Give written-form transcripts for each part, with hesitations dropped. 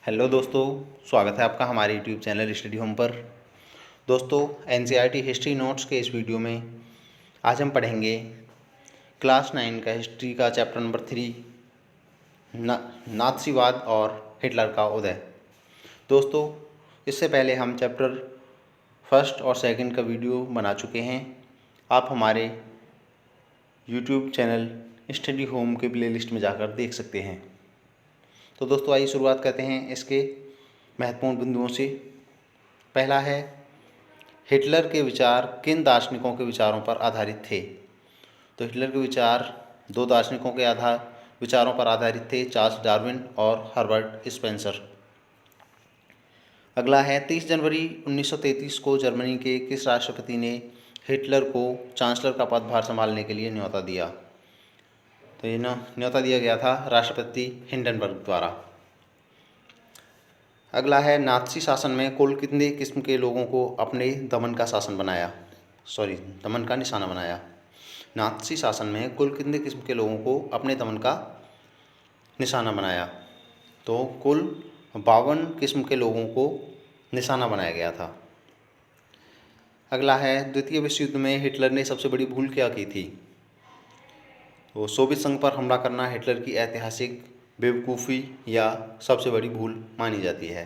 Hello दोस्तों, स्वागत है आपका हमारे यूट्यूब चैनल स्टडी होम पर। दोस्तों, एनसीईआरटी हिस्ट्री नोट्स के इस वीडियो में आज हम पढ़ेंगे क्लास 9 का हिस्ट्री का चैप्टर नंबर 3 नाथसीवाद और हिटलर का उदय। दोस्तों, इससे पहले हम चैप्टर फर्स्ट और सेकंड का वीडियो बना चुके हैं। आप हमारे यूट्यूब चैनल स्टडी होम के प्लेलिस्ट में जाकर देख सकते हैं। तो दोस्तों, आइए शुरुआत करते हैं इसके महत्वपूर्ण बिंदुओं से। पहला है, हिटलर के विचार किन दार्शनिकों के विचारों पर आधारित थे। तो हिटलर के विचार दो दार्शनिकों के विचारों पर आधारित थे, चार्ल्स डार्विन और हर्बर्ट स्पेंसर। अगला है, 30 जनवरी 1933 को जर्मनी के किस राष्ट्रपति ने हिटलर को चांसलर का पदभार संभालने के लिए न्योता दिया। तो ये न्योता दिया गया था राष्ट्रपति हिंडनबर्ग द्वारा। अगला है, नात्सी शासन में कुल कितने किस्म के लोगों को अपने दमन का निशाना बनाया। नात्सी शासन में कुल कितने किस्म के लोगों को अपने दमन का निशाना बनाया। तो कुल 52 किस्म के लोगों को निशाना बनाया गया था। अगला है, द्वितीय विश्व युद्ध में हिटलर ने सबसे बड़ी भूल क्या की थी। तो सोवियत संघ पर हमला करना हिटलर की ऐतिहासिक बेवकूफ़ी या सबसे बड़ी भूल मानी जाती है।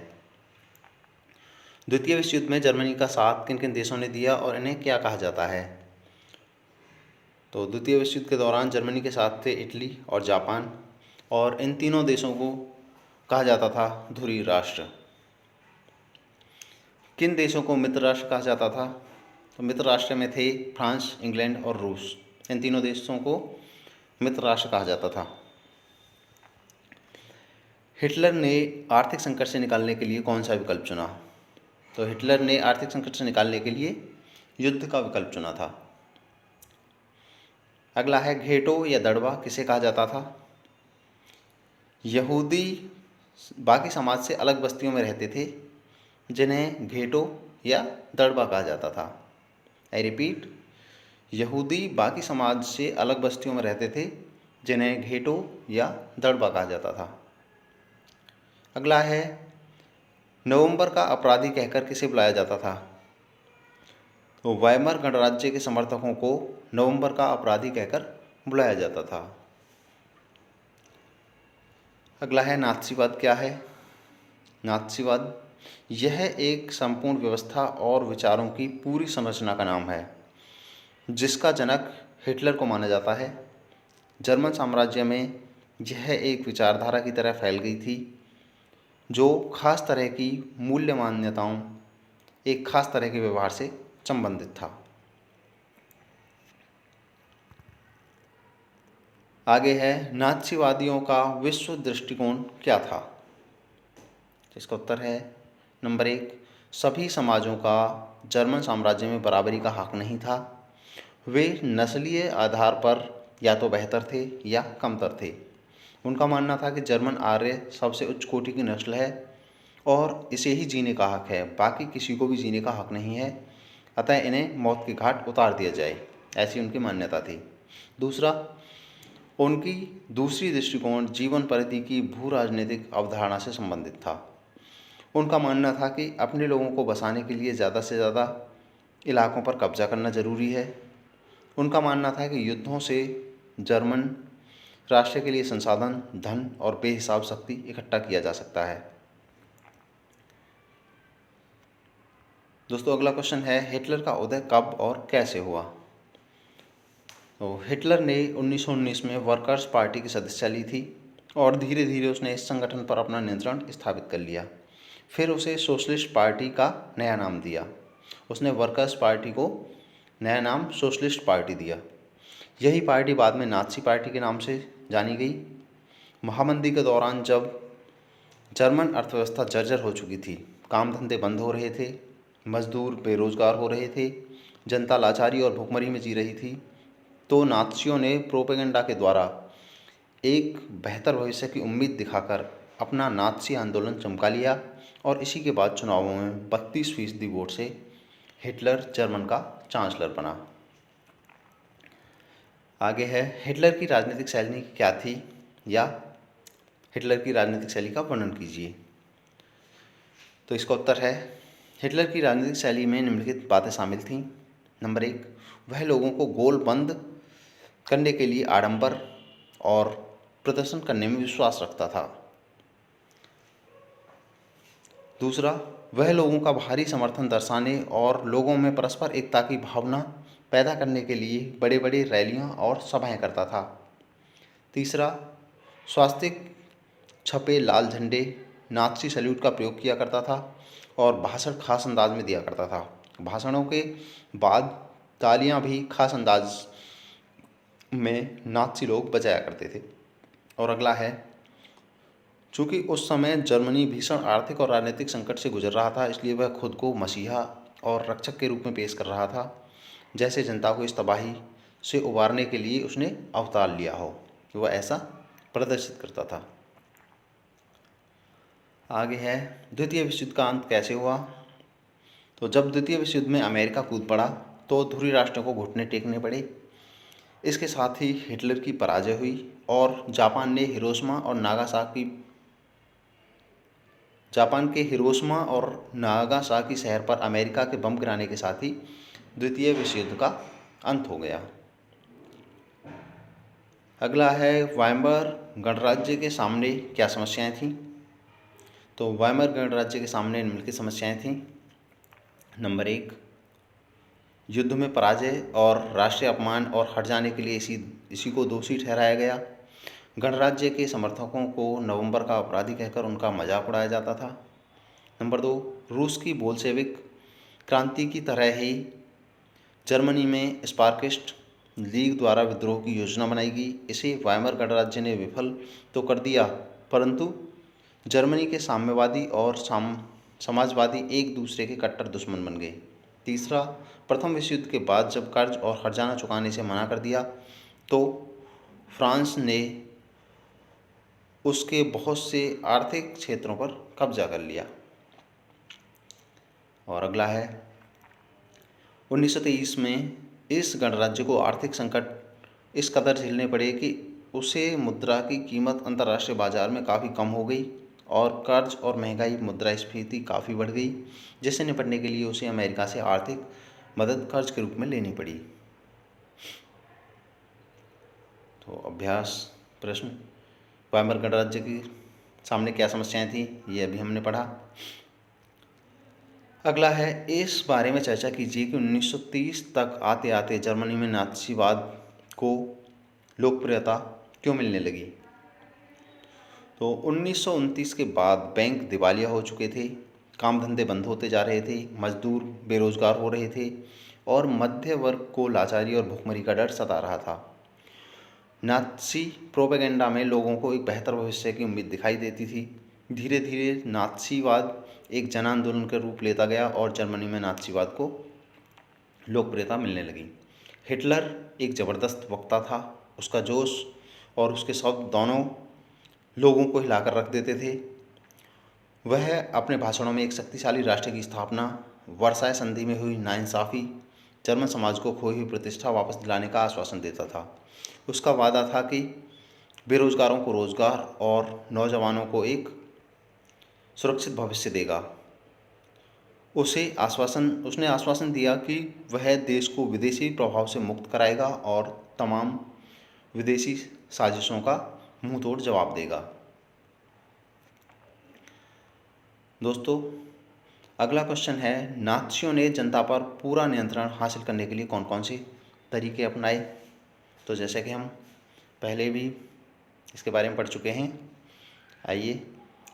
द्वितीय विश्व युद्ध में जर्मनी का साथ किन किन देशों ने दिया और इन्हें क्या कहा जाता है। तो द्वितीय विश्व युद्ध के दौरान जर्मनी के साथ थे इटली और जापान, और इन तीनों देशों को कहा जाता था ध्रुवीय राष्ट्र। किन देशों को मित्र राष्ट्र कहा जाता था। तो मित्र राष्ट्र में थे फ्रांस, इंग्लैंड और रूस। इन तीनों देशों को मित्र राष्ट्र कहा जाता था। हिटलर ने आर्थिक संकट से निकालने के लिए कौन सा विकल्प चुना। तो हिटलर ने आर्थिक संकट से निकालने के लिए युद्ध का विकल्प चुना था। अगला है, घेटो या दड़बा किसे कहा जाता था। यहूदी बाकी समाज से अलग बस्तियों में रहते थे, जिन्हें घेटो या दड़बा कहा जाता था। आई रिपीट, यहूदी बाकी समाज से अलग बस्तियों में रहते थे, जिन्हें घेटो या दड़बा कहा जाता था। अगला है, नवंबर का अपराधी कहकर किसे बुलाया जाता था। तो वाइमर गणराज्य के समर्थकों को नवंबर का अपराधी कहकर बुलाया जाता था। अगला है, नात्सीवाद क्या है। नात्सीवाद यह एक संपूर्ण व्यवस्था और विचारों की पूरी संरचना का नाम है, जिसका जनक हिटलर को माना जाता है। जर्मन साम्राज्य में यह एक विचारधारा की तरह फैल गई थी, जो खास तरह की मूल्य मान्यताओं, एक खास तरह के व्यवहार से संबंधित था। आगे है, नात्सीवादियों का विश्व दृष्टिकोण क्या था। इसका उत्तर है नंबर 1, सभी समाजों का जर्मन साम्राज्य में बराबरी का हक नहीं था। वे नस्लीय आधार पर या तो बेहतर थे या कमतर थे। उनका मानना था कि जर्मन आर्य सबसे उच्च कोटि की नस्ल है और इसे ही जीने का हक है, बाकी किसी को भी जीने का हक नहीं है, अतः इन्हें मौत के घाट उतार दिया जाए, ऐसी उनकी मान्यता थी। दूसरा, उनकी दूसरी दृष्टिकोण जीवन परिधि की भू राजनीतिक अवधारणा से संबंधित था। उनका मानना था कि अपने लोगों को बसाने के लिए ज़्यादा से ज़्यादा इलाकों पर कब्जा करना जरूरी है। उनका मानना था कि युद्धों से जर्मन राष्ट्र के लिए संसाधन, धन और बेहिसाब शक्ति इकट्ठा किया जा सकता है। दोस्तों, अगला क्वेश्चन है, हिटलर का उदय कब और कैसे हुआ। तो हिटलर ने 1919 में वर्कर्स पार्टी की सदस्यता ली थी और धीरे धीरे उसने इस संगठन पर अपना नियंत्रण स्थापित कर लिया। फिर उसे सोशलिस्ट पार्टी का नया नाम दिया। उसने वर्कर्स पार्टी को नया नाम सोशलिस्ट पार्टी दिया। यही पार्टी बाद में नाज़ी पार्टी के नाम से जानी गई। महामंदी के दौरान जब जर्मन अर्थव्यवस्था जर्जर हो चुकी थी, काम धंधे बंद हो रहे थे, मजदूर बेरोजगार हो रहे थे, जनता लाचारी और भुखमरी में जी रही थी, तो नात्सियों ने प्रोपेगेंडा के द्वारा एक बेहतर भविष्य की उम्मीद दिखाकर अपना नात्सी आंदोलन चमका लिया और इसी के बाद चुनावों में 32% वोट से हिटलर जर्मन का चांसलर बना। आगे है, हिटलर की राजनीतिक शैली क्या थी, या हिटलर की राजनीतिक शैली का वर्णन कीजिए। तो इसका उत्तर है हिटलर की राजनीतिक शैली में निम्नलिखित बातें शामिल थीं। नंबर 1, वह लोगों को गोल बंद करने के लिए आडंबर और प्रदर्शन करने में विश्वास रखता था। दूसरा, वह लोगों का भारी समर्थन दर्शाने और लोगों में परस्पर एकता की भावना पैदा करने के लिए बड़े बड़े रैलियां और सभाएं करता था। तीसरा, स्वास्तिक छपे लाल झंडे नाज़ी सैल्यूट का प्रयोग किया करता था और भाषण खास अंदाज में दिया करता था। भाषणों के बाद तालियां भी खास अंदाज में नाज़ी लोग बजाया करते थे। और अगला है, चूँकि उस समय जर्मनी भीषण आर्थिक और राजनीतिक संकट से गुजर रहा था, इसलिए वह खुद को मसीहा और रक्षक के रूप में पेश कर रहा था, जैसे जनता को इस तबाही से उबारने के लिए उसने अवतार लिया हो, वह ऐसा प्रदर्शित करता था। आगे है, द्वितीय विश्व युद्ध का अंत कैसे हुआ। तो जब द्वितीय विश्व युद्ध में अमेरिका कूद पड़ा तो ध्रुवीय राष्ट्रों को घुटने टेकने पड़े। इसके साथ ही हिटलर की पराजय हुई और जापान के हिरोशिमा और नागासाकी शहर पर अमेरिका के बम गिराने के साथ ही द्वितीय विश्व युद्ध का अंत हो गया। अगला है, वायमर गणराज्य के सामने क्या समस्याएं थीं। तो वायमर गणराज्य के सामने निम्नलिखित समस्याएं थीं। नंबर 1, युद्ध में पराजय और राष्ट्रीय अपमान और हट जाने के लिए इसी को दोषी ठहराया गया। गणराज्य के समर्थकों को नवंबर का अपराधी कहकर उनका मजाक उड़ाया जाता था। नंबर 2, रूस की बोल्शेविक क्रांति की तरह ही जर्मनी में स्पार्किस्ट लीग द्वारा विद्रोह की योजना बनाई गई। इसे वायमर गणराज्य ने विफल तो कर दिया, परंतु जर्मनी के साम्यवादी और समाजवादी एक दूसरे के कट्टर दुश्मन बन गए। तीसरा, प्रथम विश्व युद्ध के बाद जब कर्ज और हर्जाना चुकाने से मना कर दिया तो फ्रांस ने उसके बहुत से आर्थिक क्षेत्रों पर कब्जा कर लिया। और अगला है, 1923 में इस गणराज्य को आर्थिक संकट इस कदर झेलने पड़े कि उसे मुद्रा की कीमत अंतर्राष्ट्रीय बाजार में काफ़ी कम हो गई और कर्ज और महंगाई मुद्रास्फीति काफ़ी बढ़ गई, जिससे निपटने के लिए उसे अमेरिका से आर्थिक मदद कर्ज के रूप में लेनी पड़ी। तो अभ्यास प्रश्न, वायमर गणराज्य के सामने क्या समस्याएं थी, ये अभी हमने पढ़ा। अगला है, इस बारे में चर्चा कीजिए कि 1930 तक आते आते जर्मनी में नाज़ीवाद को लोकप्रियता क्यों मिलने लगी। तो 1929 के बाद बैंक दिवालिया हो चुके थे, काम धंधे बंद होते जा रहे थे, मजदूर बेरोजगार हो रहे थे और मध्य वर्ग को लाचारी और भुखमरी का डर सता रहा था। नाज़ी प्रोपेगेंडा में लोगों को एक बेहतर भविष्य की उम्मीद दिखाई देती थी। धीरे धीरे नाज़ीवाद एक जन आंदोलन का रूप लेता गया और जर्मनी में नाज़ीवाद को लोकप्रियता मिलने लगी। हिटलर एक ज़बरदस्त वक्ता था, उसका जोश और उसके शब्द दोनों लोगों को हिलाकर रख देते थे। वह अपने भाषणों में एक शक्तिशाली राष्ट्र की स्थापना, वर्साय संधि में हुई नाइंसाफ़ी, जर्मन समाज को खोई हुई प्रतिष्ठा वापस दिलाने का आश्वासन देता था। उसका वादा था कि बेरोजगारों को रोजगार और नौजवानों को एक सुरक्षित भविष्य देगा। उसने आश्वासन दिया कि वह देश को विदेशी प्रभाव से मुक्त कराएगा और तमाम विदेशी साजिशों का मुंहतोड़ जवाब देगा। दोस्तों, अगला क्वेश्चन है, नाज़ियों ने जनता पर पूरा नियंत्रण हासिल करने के लिए कौन कौन से तरीके अपनाए। तो जैसे कि हम पहले भी इसके बारे में पढ़ चुके हैं, आइए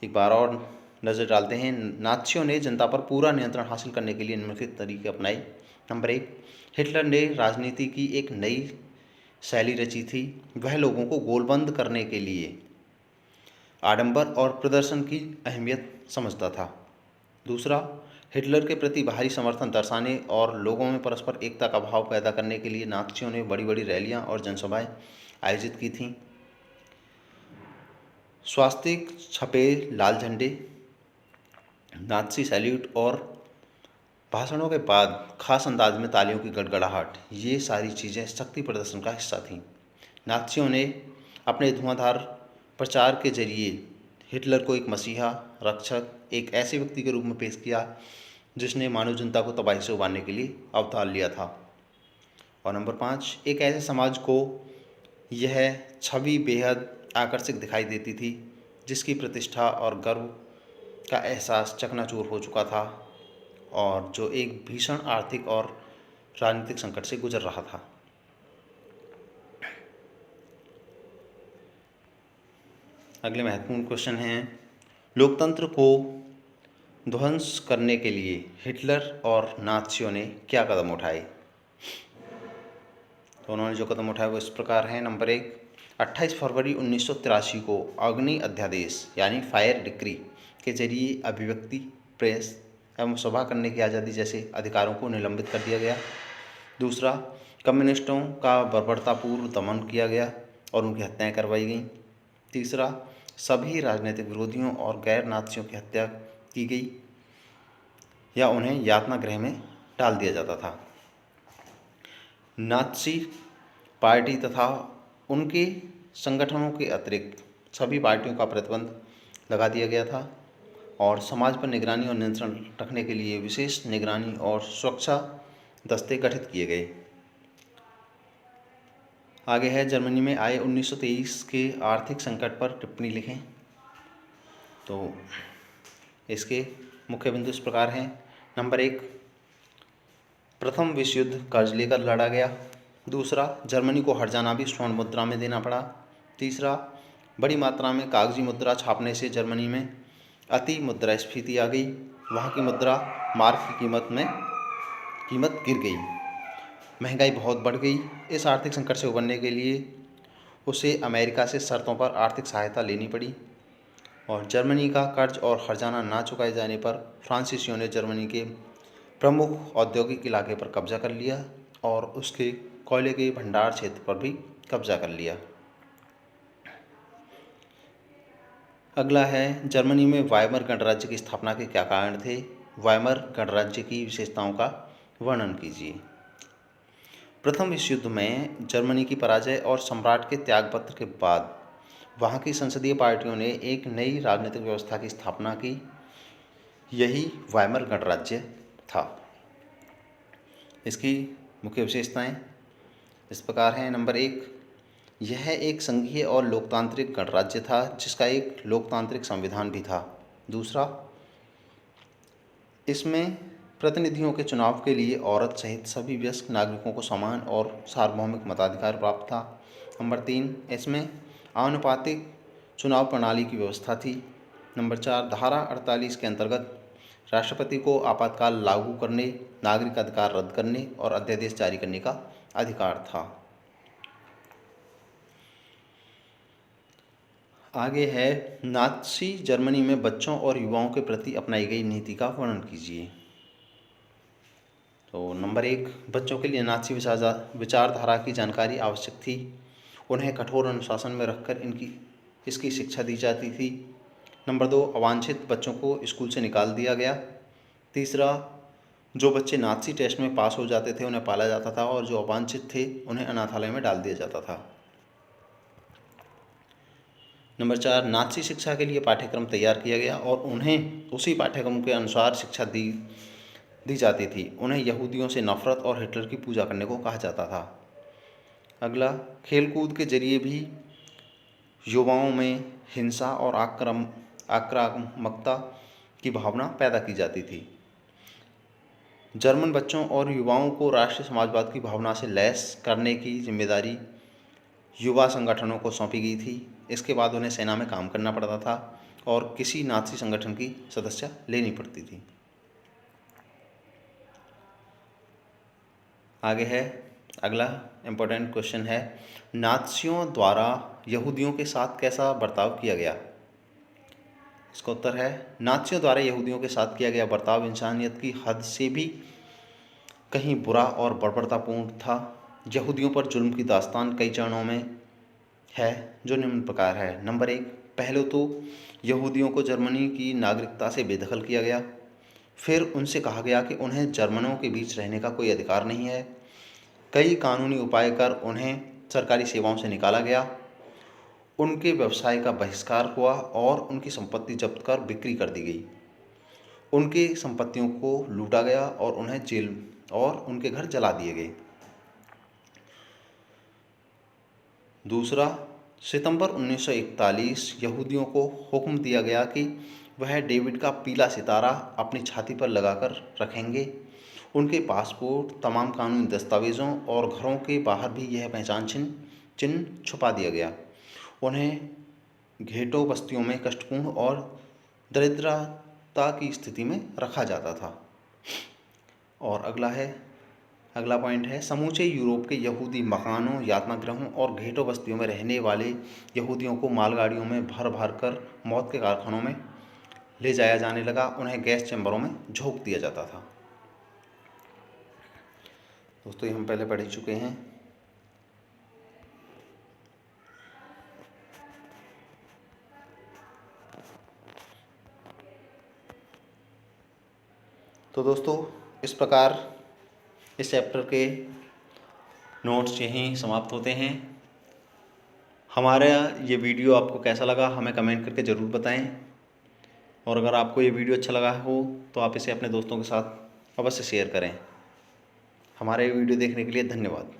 एक बार और नज़र डालते हैं। नाज़ियों ने जनता पर पूरा नियंत्रण हासिल करने के लिए निम्नलिखित तरीके अपनाए। नंबर 1, हिटलर ने राजनीति की एक नई शैली रची थी। वह लोगों को गोलबंद करने के लिए आडंबर और प्रदर्शन की अहमियत समझता था। दूसरा, हिटलर के प्रति भारी समर्थन दर्शाने और लोगों में परस्पर एकता का भाव पैदा करने के लिए नाज़ियों ने बड़ी बड़ी रैलियां और जनसभाएं आयोजित की थीं। स्वास्तिक छपे लाल झंडे, नाज़ी सैल्यूट और भाषणों के बाद खास अंदाज में तालियों की गड़गड़ाहट, ये सारी चीज़ें शक्ति प्रदर्शन का हिस्सा थीं। नाज़ियों ने अपने धुआंधार प्रचार के जरिए हिटलर को एक मसीहा, रक्षक, एक ऐसे व्यक्ति के रूप में पेश किया जिसने मानव जनता को तबाही से उबारने के लिए अवतार लिया था। और नंबर 5, एक ऐसे समाज को यह छवि बेहद आकर्षक दिखाई देती थी जिसकी प्रतिष्ठा और गर्व का एहसास चकनाचूर हो चुका था और जो एक भीषण आर्थिक और राजनीतिक संकट से गुजर रहा था। अगले महत्वपूर्ण क्वेश्चन हैं, लोकतंत्र को ध्वंस करने के लिए हिटलर और नाज़ियों ने क्या कदम उठाए? तो उन्होंने जो कदम उठाए वो इस प्रकार हैं। नंबर 1, 28 फरवरी 1983 को अग्नि अध्यादेश यानी फायर डिक्री के जरिए अभिव्यक्ति, प्रेस एवं सभा करने की आज़ादी जैसे अधिकारों को निलंबित कर दिया गया। दूसरा, कम्युनिस्टों का बर्बरतापूर्व दमन किया गया और उनकी हत्याएं करवाई गईं। तीसरा, सभी राजनीतिक विरोधियों और गैर नाज़ियों की हत्या की गई या उन्हें यातना गृह में डाल दिया जाता था। नाज़ी पार्टी तथा उनके संगठनों के अतिरिक्त सभी पार्टियों का प्रतिबंध लगा दिया गया था और समाज पर निगरानी और नियंत्रण रखने के लिए विशेष निगरानी और सुरक्षा दस्ते गठित किए गए। आगे है, जर्मनी में आए 1923 के आर्थिक संकट पर टिप्पणी लिखें। तो इसके मुख्य बिंदु इस प्रकार हैं। नंबर 1, प्रथम विश्व युद्ध कर्ज लेकर लड़ा गया। दूसरा, जर्मनी को हर्जाना भी स्वर्ण मुद्रा में देना पड़ा। तीसरा, बड़ी मात्रा में कागजी मुद्रा छापने से जर्मनी में अति मुद्रास्फीति आ गई, वहाँ की मुद्रा मार्क की कीमत गिर गई, महंगाई बहुत बढ़ गई। इस आर्थिक संकट से उबरने के लिए उसे अमेरिका से शर्तों पर आर्थिक सहायता लेनी पड़ी और जर्मनी का कर्ज और हर्जाना ना चुकाए जाने पर फ्रांसीसियों ने जर्मनी के प्रमुख औद्योगिक इलाके पर कब्जा कर लिया और उसके कोयले के भंडार क्षेत्र पर भी कब्जा कर लिया। अगला है, जर्मनी में वाइमर गणराज्य की स्थापना के क्या कारण थे? वाइमर गणराज्य की विशेषताओं का वर्णन कीजिए। प्रथम विश्व युद्ध में जर्मनी की पराजय और सम्राट के त्यागपत्र के बाद वहाँ की संसदीय पार्टियों ने एक नई राजनीतिक व्यवस्था की स्थापना की, यही वाइमर गणराज्य था। इसकी मुख्य विशेषताएं इस प्रकार हैं। नंबर 1, यह एक संघीय और लोकतांत्रिक गणराज्य था जिसका एक लोकतांत्रिक संविधान भी था। दूसरा, इसमें प्रतिनिधियों के चुनाव के लिए औरत सहित सभी वयस्क नागरिकों को समान और सार्वभौमिक मताधिकार प्राप्त था। नंबर 3, इसमें आनुपातिक चुनाव प्रणाली की व्यवस्था थी। नंबर 4, धारा 48 के अंतर्गत राष्ट्रपति को आपातकाल लागू करने, नागरिक अधिकार रद्द करने और अध्यादेश जारी करने का अधिकार था। आगे है, नाज़ी जर्मनी में बच्चों और युवाओं के प्रति अपनाई गई नीति का वर्णन कीजिए। तो नंबर 1, बच्चों के लिए नाज़ी विचारधारा की जानकारी आवश्यक थी। उन्हें कठोर अनुशासन में रखकर इसकी शिक्षा दी जाती थी। नंबर 2, अवांछित बच्चों को स्कूल से निकाल दिया गया। तीसरा, जो बच्चे नाज़ी टेस्ट में पास हो जाते थे उन्हें पाला जाता था और जो अवांछित थे उन्हें अनाथालय में डाल दिया जाता था। नंबर 4, नाज़ी शिक्षा के लिए पाठ्यक्रम तैयार किया गया और उन्हें उसी पाठ्यक्रम के अनुसार शिक्षा दी जाती थी। उन्हें यहूदियों से नफरत और हिटलर की पूजा करने को कहा जाता था। अगला, खेलकूद के जरिए भी युवाओं में हिंसा और आक्रामकता की भावना पैदा की जाती थी। जर्मन बच्चों और युवाओं को राष्ट्रीय समाजवाद की भावना से लैस करने की जिम्मेदारी युवा संगठनों को सौंपी गई थी। इसके बाद उन्हें सेना में काम करना पड़ता था और किसी नाज़ी संगठन की सदस्यता लेनी पड़ती थी। आगे है, अगला इम्पोर्टेंट क्वेश्चन है, नाज़ियों द्वारा यहूदियों के साथ कैसा बर्ताव किया गया? इसका उत्तर है, नाज़ियों द्वारा यहूदियों के साथ किया गया बर्ताव इंसानियत की हद से भी कहीं बुरा और बर्बरतापूर्ण था। यहूदियों पर जुल्म की दास्तान कई चरणों में है जो निम्न प्रकार है। नंबर 1, पहले तो यहूदियों को जर्मनी की नागरिकता से बेदखल किया गया। फिर उनसे कहा गया कि उन्हें जर्मनों के बीच रहने का कोई अधिकार नहीं है। कई कानूनी उपाय कर उन्हें सरकारी सेवाओं से निकाला गया। उनके व्यवसाय का बहिष्कार हुआ और उनकी संपत्ति जब्त कर बिक्री कर दी गई। उनकी संपत्तियों को लूटा गया और उन्हें जेल और उनके घर जला दिए गए। दूसरा, सितंबर 1941 यहूदियों को हुक्म दिया गया कि वह डेविड का पीला सितारा अपनी छाती पर लगाकर रखेंगे। उनके पासपोर्ट, तमाम कानूनी दस्तावेज़ों और घरों के बाहर भी यह पहचान चिन्ह छुपा दिया गया। उन्हें घेटो बस्तियों में कष्टपूर्ण और दरिद्रता की स्थिति में रखा जाता था। और अगला पॉइंट है, समूचे यूरोप के यहूदी मकानों, यातनागृहों और घेटो बस्तियों में रहने वाले यहूदियों को मालगाड़ियों में भर भर कर मौत के कारखानों में ले जाया जाने लगा। उन्हें गैस चैम्बरों में झोंक दिया जाता था। दोस्तों, ये हम पहले पढ़ ही चुके हैं। तो दोस्तों, इस प्रकार इस चैप्टर के नोट्स यहीं समाप्त होते हैं। हमारा ये वीडियो आपको कैसा लगा हमें कमेंट करके ज़रूर बताएं। और अगर आपको ये वीडियो अच्छा लगा हो तो आप इसे अपने दोस्तों के साथ अवश्य शेयर करें। हमारे वीडियो देखने के लिए धन्यवाद।